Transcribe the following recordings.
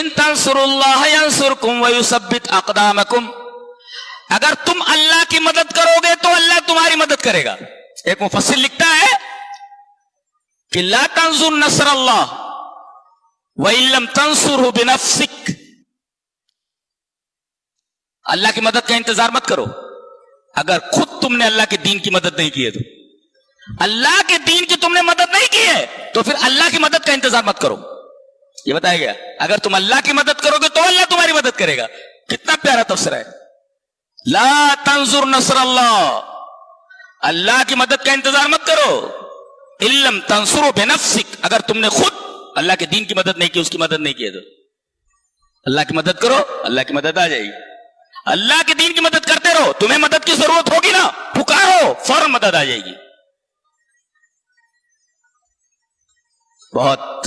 ان تنصروا اللہ ینصرکم ویثبت اقدامکم، اگر تم اللہ کی مدد کرو گے تو اللہ تمہاری مدد کرے گا۔ ایک مفسر لکھتا ہے کہ لا تنظر نصر اللہ وَإِن لَمْ تَنْصُرْهُ بِنَفْسِكَ، اللہ کی مدد کا انتظار مت کرو اگر خود تم نے اللہ کے دین کی مدد نہیں کی ہے تو، اللہ کے دین کی تم نے مدد نہیں کی ہے تو پھر اللہ کی مدد کا انتظار مت کرو۔ یہ بتایا گیا اگر تم اللہ کی مدد کرو گے تو اللہ تمہاری مدد کرے گا۔ کتنا پیارا تفسیر ہے، لا تنظر نصر اللہ، اللہ کی مدد کا انتظار مت کرو، ان لم تنصروا بنفسک، اگر تم نے خود اللہ کے دین کی مدد نہیں کی، اس کی مدد نہیں کی ہے تو اللہ کی مدد کرو، اللہ کی مدد آ جائے گی۔ اللہ کے دین کی مدد کرتے رہو، تمہیں مدد کی ضرورت ہوگی نا، پکارو فوراً مدد آ جائے گی۔ بہت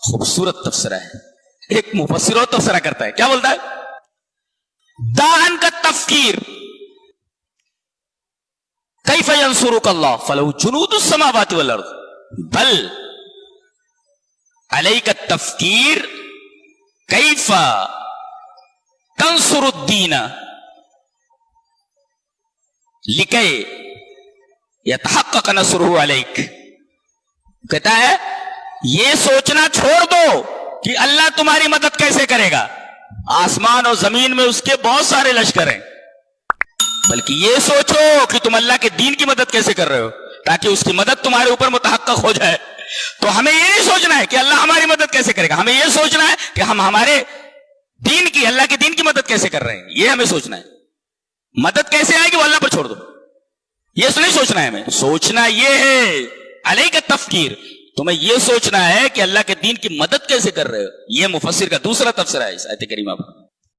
خوبصورت تفسیرہ ہے۔ ایک مفسر اور تفسیرہ کرتا ہے، کیا بولتا ہے؟ داہن کا تفکیر کیف ینصرک اللہ فلہ جنود السماوات والارض بل علیک التفکیر کیف تنصر الدین لکی یتحقق نصرہ علیک۔ کہتا ہے یہ سوچنا چھوڑ دو کہ اللہ تمہاری مدد کیسے کرے گا، آسمان اور زمین میں اس کے بہت سارے لشکر ہیں، بلکہ یہ سوچو کہ تم اللہ کے دین کی مدد کیسے کر رہے ہو تاکہ اس کی مدد تمہارے اوپر متحقق ہو جائے۔ تو ہمیں یہ نہیں سوچنا ہے کہ اللہ ہماری مدد کیسے کرے گا، ہمیں یہ سوچنا ہے کہ ہم ہمارے دین کی، اللہ کے دین کی مدد کیسے کر رہے ہیں، یہ ہمیں سوچنا ہے۔ مدد کیسے آئے گی وہ اللہ پر چھوڑ دو، یہ نہیں سوچنا ہے ہمیں۔ سوچنا یہ ہے علیک التفکیر، تمہیں یہ سوچنا ہے کہ اللہ کے دین کی مدد کیسے کر رہے ہو۔ یہ مفسر کا دوسرا تفسیر ہے اس آیت کریمہ پر۔